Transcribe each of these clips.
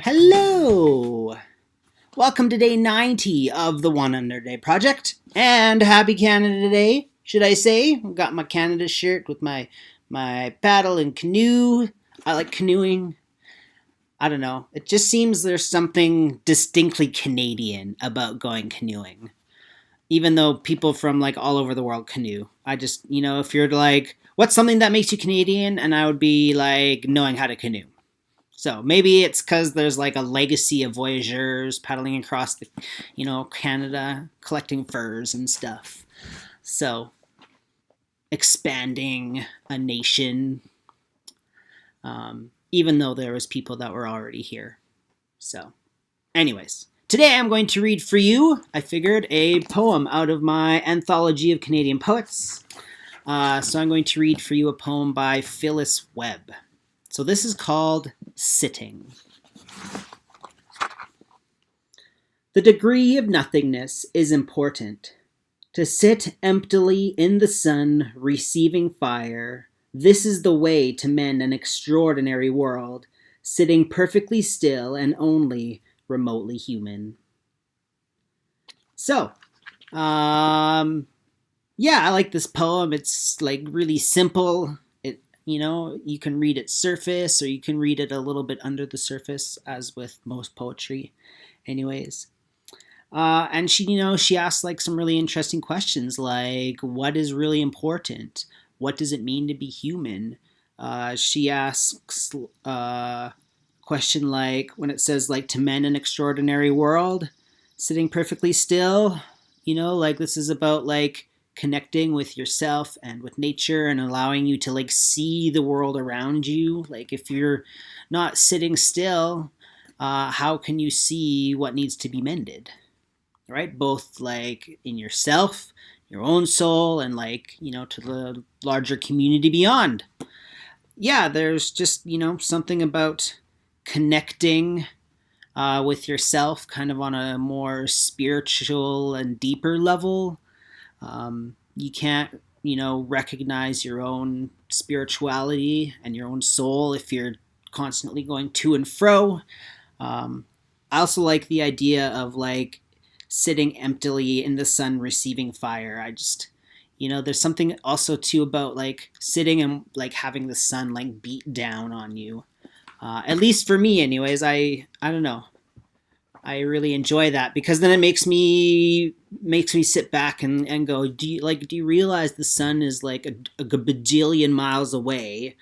Hello! Welcome to day 90 of the 100 Day Project, and happy Canada Day, should I say. I've got my Canada shirt with my paddle and canoe. I like canoeing. I don't know. It just seems there's something distinctly Canadian about going canoeing. Even though people from like all over the world canoe. I just, if you're like, what's something that makes you Canadian? And I would be like, knowing how to canoe. So maybe it's because there's like a legacy of voyageurs paddling across the, Canada, collecting furs and stuff. So expanding a nation, even though there was people that were already here. So anyways, today I'm going to read for you, I figured, a poem out of my anthology of Canadian poets. So I'm going to read for you a poem by Phyllis Webb. So this is called Sitting. The degree of nothingness is important. To sit emptily in the sun, receiving fire, this is the way to mend an extraordinary world, sitting perfectly still and only remotely human. So, I like this poem. It's like really simple. You can read it surface, or you can read it a little bit under the surface, as with most poetry anyways. And she asks like some really interesting questions, like what is really important? What does it mean to be human? She asks a question like, when it says like to mend an extraordinary world, sitting perfectly still, like this is about like connecting with yourself and with nature and allowing you to like see the world around you. Like if you're not sitting still, how can you see what needs to be mended? Right? Both like in yourself, your own soul, and like, to the larger community beyond. Yeah, there's just, something about connecting with yourself kind of on a more spiritual and deeper level. You can't, recognize your own spirituality and your own soul if you're constantly going to and fro. I also like the idea of like sitting emptily in the sun, receiving fire. I just, there's something also too about like sitting and like having the sun like beat down on you. At least for me anyways, I don't know. I really enjoy that because then it makes me sit back and go, do you realize the sun is like a bajillion miles away,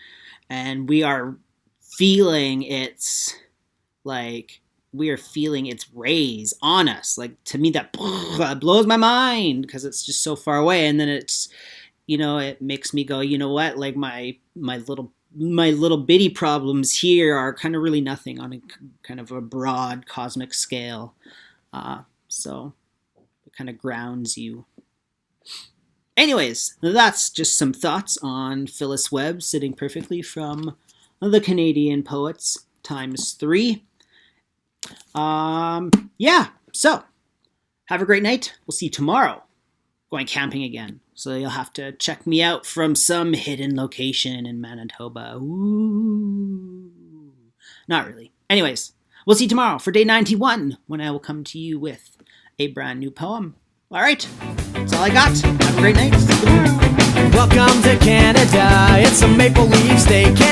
and we are feeling its rays on us. Like, to me that blows my mind because it's just so far away. And then it's, it makes me go, you know what, like my little bitty problems here are kind of really nothing on a kind of a broad cosmic scale. So it kind of grounds you. Anyways, that's just some thoughts on Phyllis Webb, sitting perfectly, from the Canadian Poets ×3. So have a great night. We'll see you tomorrow. Going camping again. So you'll have to check me out from some hidden location in Manitoba. Ooh. Not really. Anyways, we'll see you tomorrow for day 91, when I will come to you with a brand new poem. All right. That's all I got. Have a great night. See you tomorrow. Welcome to Canada. It's a maple leaf staycation.